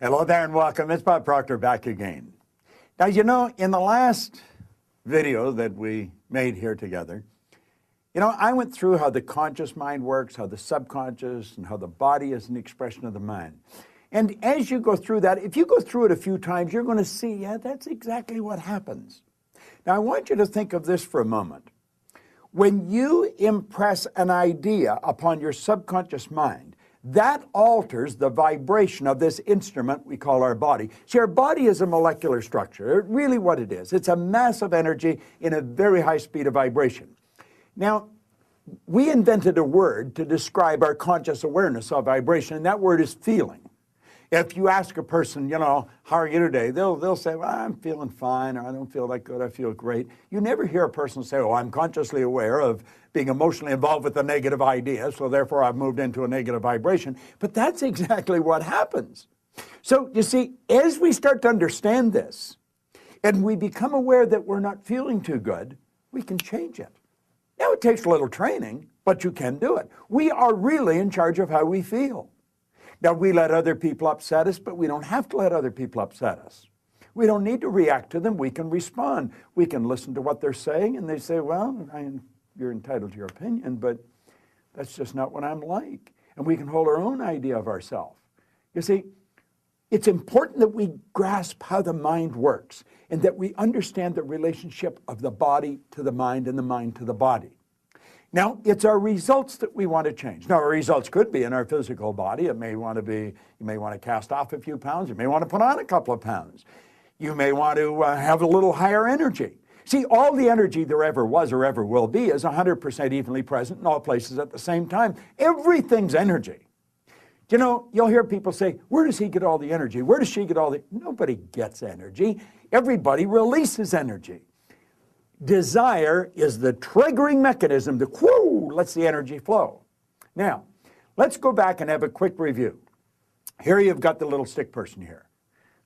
Hello there and welcome. It's Bob Proctor back again. Now, you know, in the last video that we made here together, I went through how the conscious mind works, how the subconscious, and how the body is an expression of the mind. And as you go through that, if you go through it a few times, you're going to see, yeah, that's exactly what happens. Now, I want you to think of this for a moment. When you impress an idea upon your subconscious mind, that alters the vibration of this instrument we call our body. See, our body is a molecular structure. Really what it is. It's a mass of energy in a very high speed of vibration. Now, we invented a word to describe our conscious awareness of vibration, and that word is feeling. If you ask a person, how are you today? They'll say, well, I'm feeling fine, or I don't feel that good, I feel great. You never hear a person say, oh, I'm consciously aware of being emotionally involved with a negative idea, so therefore I've moved into a negative vibration. But that's exactly what happens. So, you see, as we start to understand this, and we become aware that we're not feeling too good, we can change it. Now, it takes a little training, but you can do it. We are really in charge of how we feel. Now, we let other people upset us, but we don't have to let other people upset us. We don't need to react to them. We can respond. We can listen to what they're saying, and they say, well, you're entitled to your opinion, but that's just not what I'm like. And we can hold our own idea of ourselves. You see, it's important that we grasp how the mind works and that we understand the relationship of the body to the mind and the mind to the body. Now, it's our results that we want to change. Now, our results could be in our physical body. It may want to be, you may want to cast off a few pounds. You may want to put on a couple of pounds. You may want to have a little higher energy. See, all the energy there ever was or ever will be is 100% evenly present in all places at the same time. Everything's energy. You'll hear people say, where does he get all the energy? Where does she get all the... Nobody gets energy. Everybody releases energy. Desire is the triggering mechanism that lets the energy flow. Now, let's go back and have a quick review. Here you've got the little stick person here.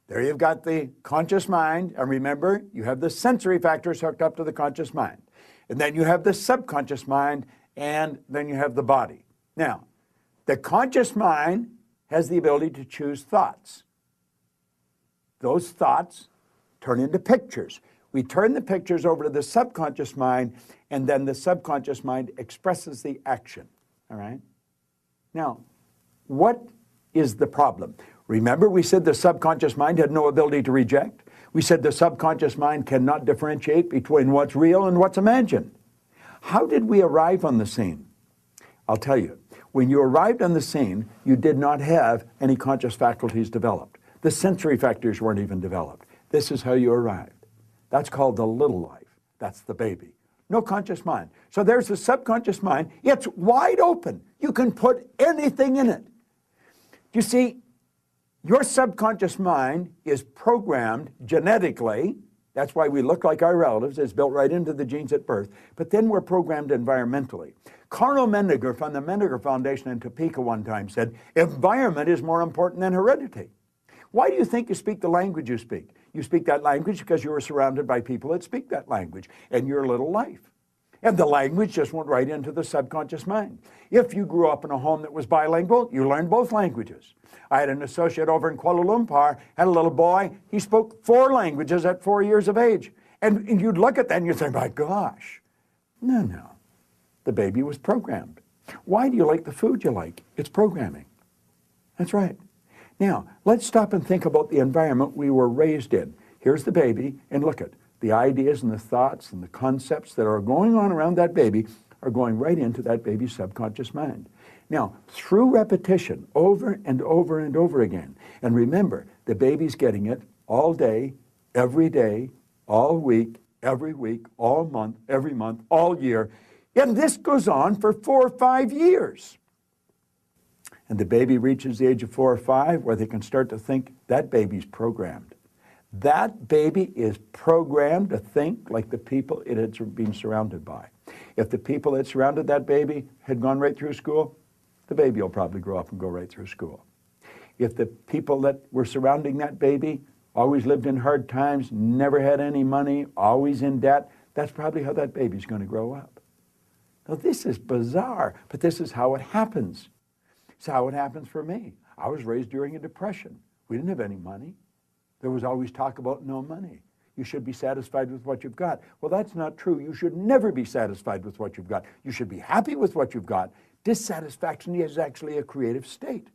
There you've got the conscious mind, and remember, you have the sensory factors hooked up to the conscious mind. And then you have the subconscious mind, and then you have the body. Now, the conscious mind has the ability to choose thoughts. Those thoughts turn into pictures. We turn the pictures over to the subconscious mind, and then the subconscious mind expresses the action, all right? Now, what is the problem? Remember, we said the subconscious mind had no ability to reject. We said the subconscious mind cannot differentiate between what's real and what's imagined. How did we arrive on the scene? I'll tell you. When you arrived on the scene, you did not have any conscious faculties developed. The sensory factors weren't even developed. This is how you arrived. That's called the little life. That's the baby. No conscious mind. So there's the subconscious mind. It's wide open. You can put anything in it. You see, your subconscious mind is programmed genetically. That's why we look like our relatives. It's built right into the genes at birth. But then we're programmed environmentally. Carl Mendinger from the Mendinger Foundation in Topeka one time said, environment is more important than heredity. Why do you think you speak the language you speak? You speak that language because you were surrounded by people that speak that language in your little life. And the language just went right into the subconscious mind. If you grew up in a home that was bilingual, you learned both languages. I had an associate over in Kuala Lumpur, had a little boy, he spoke 4 languages at 4 years of age. And you'd look at that and you'd say, my gosh. No. The baby was programmed. Why do you like the food you like? It's programming. That's right. Now, let's stop and think about the environment we were raised in. Here's the baby, and look at the ideas and the thoughts and the concepts that are going on around that baby are going right into that baby's subconscious mind. Now, through repetition, over and over and over again, and remember, the baby's getting it all day, all week, every week, all month, every month, all year, and this goes on for 4 or 5 years. And the baby reaches the age of 4 or 5 where they can start to think that baby's programmed. That baby is programmed to think like the people it had been surrounded by. If the people that surrounded that baby had gone right through school, the baby will probably grow up and go right through school. If the people that were surrounding that baby always lived in hard times, never had any money, always in debt, that's probably how that baby's going to grow up. Now, this is bizarre, but this is how it happens. It's how it happens for me. I was raised during a depression. We didn't have any money. There was always talk about no money. You should be satisfied with what you've got. Well, that's not true. You should never be satisfied with what you've got. You should be happy with what you've got. Dissatisfaction is actually a creative state.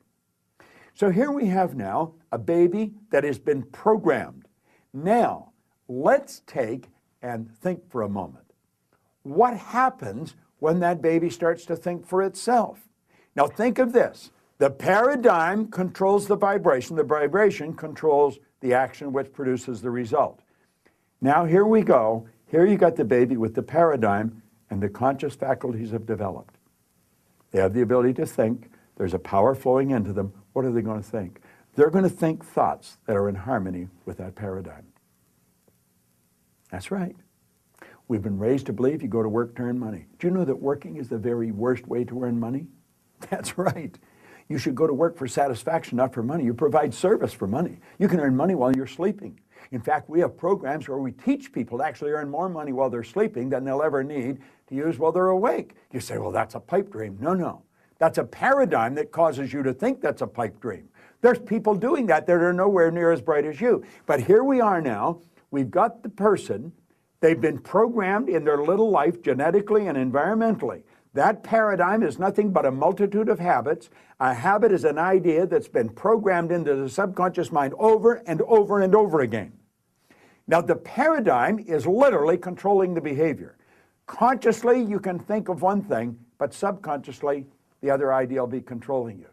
So here we have now a baby that has been programmed. Now, let's take and think for a moment. What happens when that baby starts to think for itself? Now think of this. The paradigm controls the vibration controls the action which produces the result. Now here we go. Here you got the baby with the paradigm, and the conscious faculties have developed. They have the ability to think. There's a power flowing into them. What are they going to think? They're going to think thoughts that are in harmony with that paradigm. That's right. We've been raised to believe you go to work to earn money. Do you know that working is the very worst way to earn money? That's right. You should go to work for satisfaction, not for money. You provide service for money. You can earn money while you're sleeping. In fact, we have programs where we teach people to actually earn more money while they're sleeping than they'll ever need to use while they're awake. You say, well, that's a pipe dream. No, no. That's a paradigm that causes you to think that's a pipe dream. There's people doing that are nowhere near as bright as you. But here we are now. We've got the person. They've been programmed in their little life genetically and environmentally. That paradigm is nothing but a multitude of habits. A habit is an idea that's been programmed into the subconscious mind over and over and over again. Now, the paradigm is literally controlling the behavior. Consciously, you can think of one thing, but subconsciously, the other idea will be controlling you.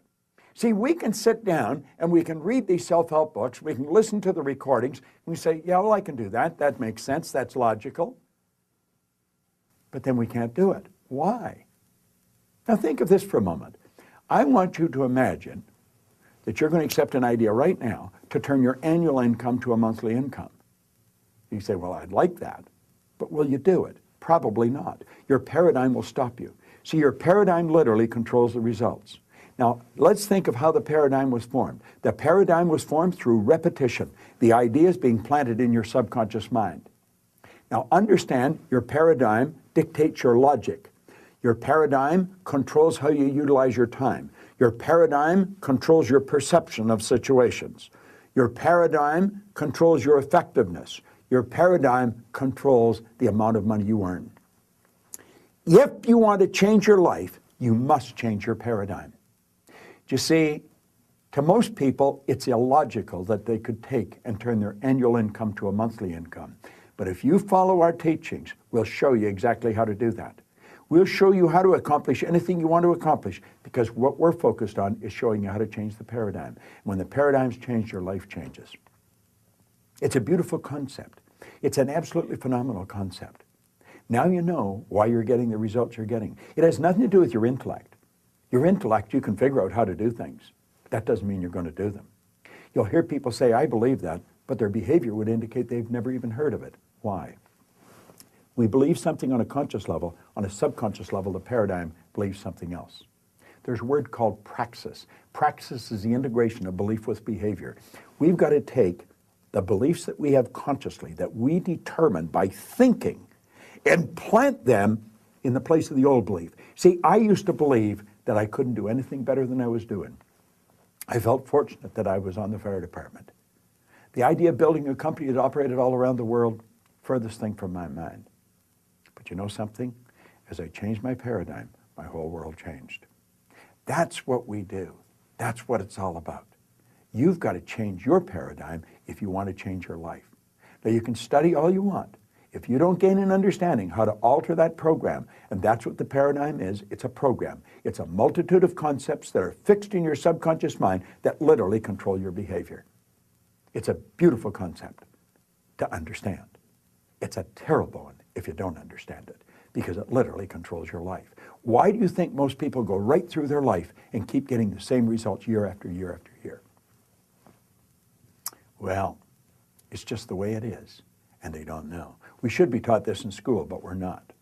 See, we can sit down and we can read these self-help books, we can listen to the recordings, and we say, yeah, well, I can do that. That makes sense. That's logical. But then we can't do it. Why? Now think of this for a moment. I want you to imagine that you're going to accept an idea right now to turn your annual income to a monthly income. You say, well, I'd like that, but will you do it? Probably not. Your paradigm will stop you. See, your paradigm literally controls the results. Now, let's think of how the paradigm was formed. The paradigm was formed through repetition. The ideas being planted in your subconscious mind. Now, understand your paradigm dictates your logic. Your paradigm controls how you utilize your time. Your paradigm controls your perception of situations. Your paradigm controls your effectiveness. Your paradigm controls the amount of money you earn. If you want to change your life, you must change your paradigm. You see, to most people, it's illogical that they could take and turn their annual income to a monthly income. But if you follow our teachings, we'll show you exactly how to do that. We'll show you how to accomplish anything you want to accomplish, because what we're focused on is showing you how to change the paradigm. When the paradigm's changed, your life changes. It's a beautiful concept. It's an absolutely phenomenal concept. Now you know why you're getting the results you're getting. It has nothing to do with your intellect. Your intellect, you can figure out how to do things. That doesn't mean you're going to do them. You'll hear people say, I believe that, but their behavior would indicate they've never even heard of it. Why? We believe something on a conscious level. On a subconscious level, the paradigm believes something else. There's a word called praxis. Praxis is the integration of belief with behavior. We've got to take the beliefs that we have consciously, that we determine by thinking, and plant them in the place of the old belief. See, I used to believe that I couldn't do anything better than I was doing. I felt fortunate that I was on the fire department. The idea of building a company that operated all around the world, furthest thing from my mind. But you know something? As I changed my paradigm, my whole world changed. That's what we do. That's what it's all about. You've got to change your paradigm if you want to change your life. Now, you can study all you want. If you don't gain an understanding how to alter that program, and that's what the paradigm is, it's a program. It's a multitude of concepts that are fixed in your subconscious mind that literally control your behavior. It's a beautiful concept to understand. It's a terrible one if you don't understand it, because it literally controls your life. Why do you think most people go right through their life and keep getting the same results year after year after year? Well, it's just the way it is, and they don't know. We should be taught this in school, but we're not.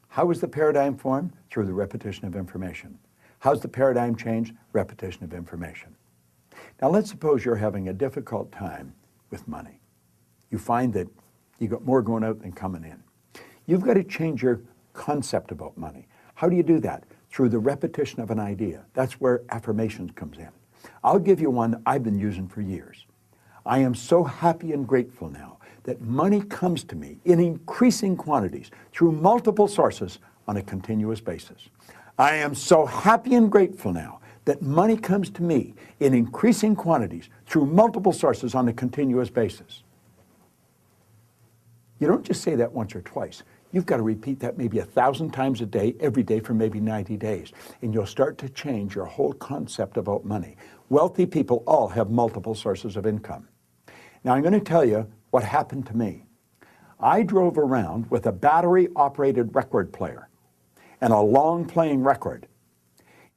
How is the paradigm formed? Through the repetition of information. How's the paradigm changed? Repetition of information. Now let's suppose you're having a difficult time with money. You find that you got more going out than coming in. You've got to change your concept about money. How do you do that? Through the repetition of an idea. That's where affirmations comes in. I'll give you one that I've been using for years. I am so happy and grateful now that money comes to me in increasing quantities through multiple sources on a continuous basis. I am so happy and grateful now that money comes to me in increasing quantities through multiple sources on a continuous basis. You don't just say that once or twice. You've got to repeat that maybe 1,000 times a day, every day for maybe 90 days. And you'll start to change your whole concept about money. Wealthy people all have multiple sources of income. Now, I'm going to tell you what happened to me. I drove around with a battery-operated record player and a long-playing record.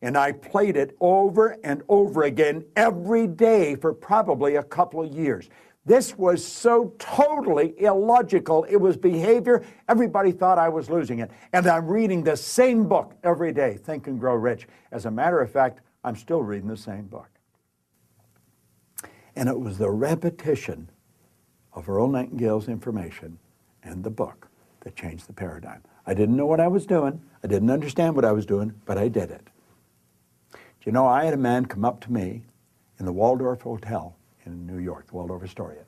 And I played it over and over again every day for probably a couple of years. This was so totally illogical. It was behavior. Everybody thought I was losing it. And I'm reading the same book every day, Think and Grow Rich. As a matter of fact, I'm still reading the same book. And it was the repetition of Earl Nightingale's information and the book that changed the paradigm. I didn't know what I was doing. I didn't understand what I was doing, but I did it. Do you know, I had a man come up to me in the Waldorf Hotel in New York, the Waldorf Astoria,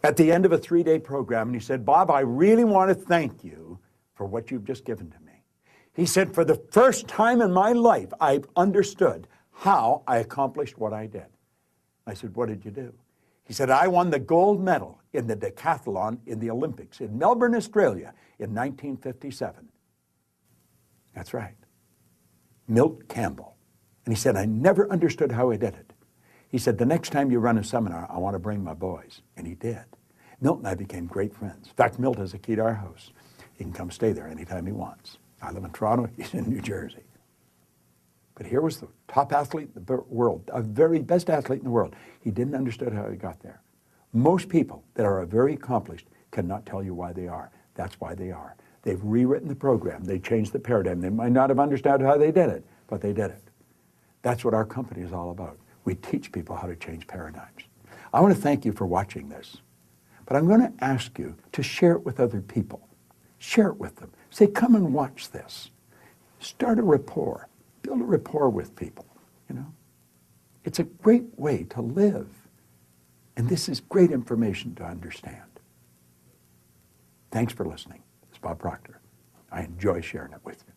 at the end of a 3-day program, and he said, "Bob, I really want to thank you for what you've just given to me." He said, "For the first time in my life, I've understood how I accomplished what I did." I said, "What did you do?" He said, "I won the gold medal in the decathlon in the Olympics in Melbourne, Australia in 1957. That's right. Milt Campbell. And he said, "I never understood how I did it." He said, "The next time you run a seminar, I want to bring my boys." And he did. Milt and I became great friends. In fact, Milt has a key to our house. He can come stay there anytime he wants. I live in Toronto. He's in New Jersey. But here was the top athlete in the world, a very best athlete in the world. He didn't understand how he got there. Most people that are very accomplished cannot tell you why they are. That's why they are. They've rewritten the program. They changed the paradigm. They might not have understood how they did it, but they did it. That's what our company is all about. We teach people how to change paradigms. I want to thank you for watching this, but I'm going to ask you to share it with other people. Share it with them. Say, "Come and watch this." Start a rapport. Build a rapport with people, you know. It's a great way to live. And this is great information to understand. Thanks for listening. It's Bob Proctor. I enjoy sharing it with you.